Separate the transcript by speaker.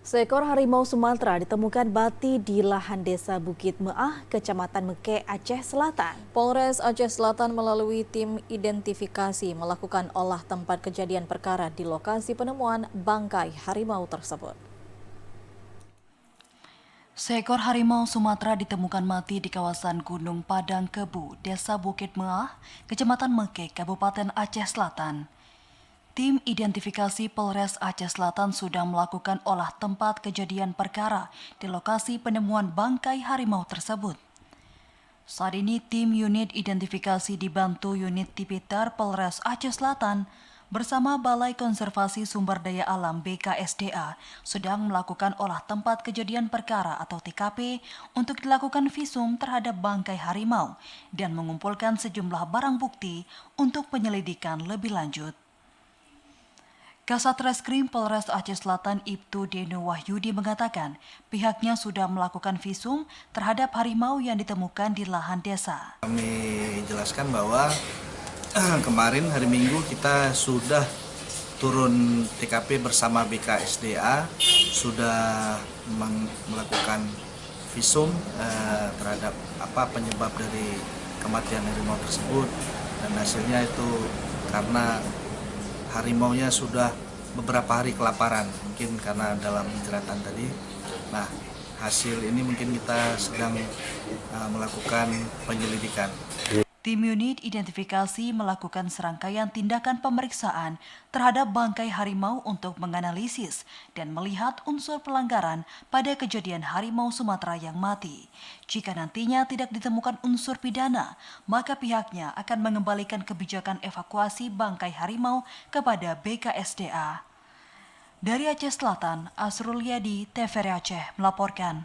Speaker 1: Seekor harimau Sumatera ditemukan mati di lahan desa Bukit Meah, Kecamatan Meke, Aceh Selatan. Polres Aceh Selatan melalui tim identifikasi melakukan olah tempat kejadian perkara di lokasi penemuan bangkai harimau tersebut.
Speaker 2: Seekor harimau Sumatera ditemukan mati di kawasan Gunung Padang Kebu, Desa Bukit Meah, Kecamatan Meke, Kabupaten Aceh Selatan. Tim identifikasi Polres Aceh Selatan sudah melakukan olah tempat kejadian perkara di lokasi penemuan bangkai harimau tersebut. Saat ini tim unit identifikasi dibantu unit Tipiter Polres Aceh Selatan bersama Balai Konservasi Sumber Daya Alam BKSDA sedang melakukan olah tempat kejadian perkara atau TKP untuk dilakukan visum terhadap bangkai harimau dan mengumpulkan sejumlah barang bukti untuk penyelidikan lebih lanjut. Kasat Reskrim Polres Aceh Selatan Ibtu Deno Wahyudi mengatakan pihaknya sudah melakukan visum terhadap harimau yang ditemukan di lahan desa.
Speaker 3: Kami jelaskan bahwa kemarin hari Minggu kita sudah turun TKP bersama BKSDA, sudah melakukan visum terhadap apa penyebab dari kematian harimau tersebut, dan hasilnya itu karena harimaunya sudah beberapa hari kelaparan, mungkin karena dalam jeratan tadi. Nah, hasil ini mungkin kita sedang melakukan penyelidikan.
Speaker 2: Tim unit identifikasi melakukan serangkaian tindakan pemeriksaan terhadap bangkai harimau untuk menganalisis dan melihat unsur pelanggaran pada kejadian harimau Sumatera yang mati. Jika nantinya tidak ditemukan unsur pidana, maka pihaknya akan mengembalikan kebijakan evakuasi bangkai harimau kepada BKSDA. Dari Aceh Selatan, Asrul Yadi, TVRI Aceh melaporkan.